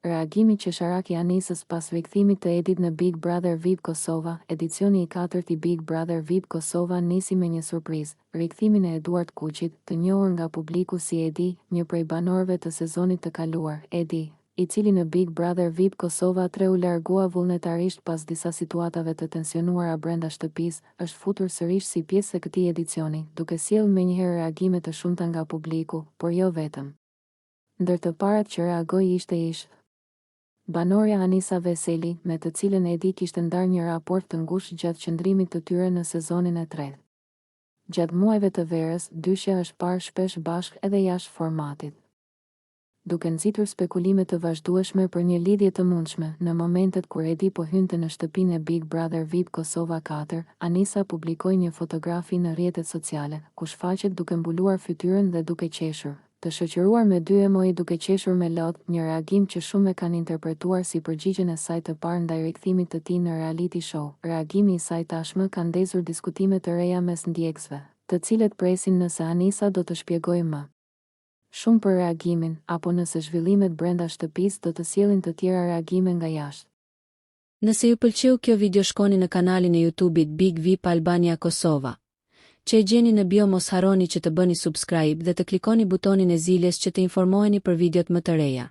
Reagimi qesharaki Anisës pas rikthimit të Edit në Big Brother VIP Kosova. Edicioni i 4 i Big Brother VIP Kosova nisi me një surprizë, rikthimin e Eduard Kuqit, të njohur nga publiku si Edi, një prej banorëve të sezonit të kaluar. Edi, i cili në Big Brother VIP Kosova 3 u largua vullnetarisht pas disa situatave të tensionuara brenda shtëpisë, është futur sërish si pjesë e këtij edicioni, duke sjellë menjëherë reagime të shumta nga publiku, por jo vetëm. Ndër të parat që reagoi ishte banorja Anisa Veseli, me të cilën Edi kishte ndarë një raport të ngushtë gjatë qëndrimit të tyre në sezonin e 3. Gjatë muajve të verës, dyshja është parë shpesh bashkë edhe jashtë formatit, duke nxitur spekulime të vazhdueshme për një lidhje të mundshme. Në momentet kur Edi po hynte në shtëpinë e Big Brother VIP Kosova 4, Anisa publikoi një fotografi në rrjetet sociale, ku shfaqet duke mbuluar fytyrën dhe duke qeshur, të shoqëruar me 2 emoji duke qeshur me lot, një reagim që shumë e kanë interpretuar si përgjigjen e saj të parë ndaj rikthimit të tij në reality show. Reagimi i saj tashmë ka ndezur diskutime të reja mes ndjekësve, të cilët presin nëse Anisa do të shpjegojë më shumë për reagimin, apo nëse zhvillimet brenda shtëpisë do të sjellin të tjera reagime nga jashtë. Nëse ju pëlqeu kjo video, shkoni në kanalin e YouTube-it Big VIP Albania Kosova, që e gjeni në bio. Mos harroni që të bëni subscribe dhe të klikoni butonin e ziljes që të informoheni për videot më të reja.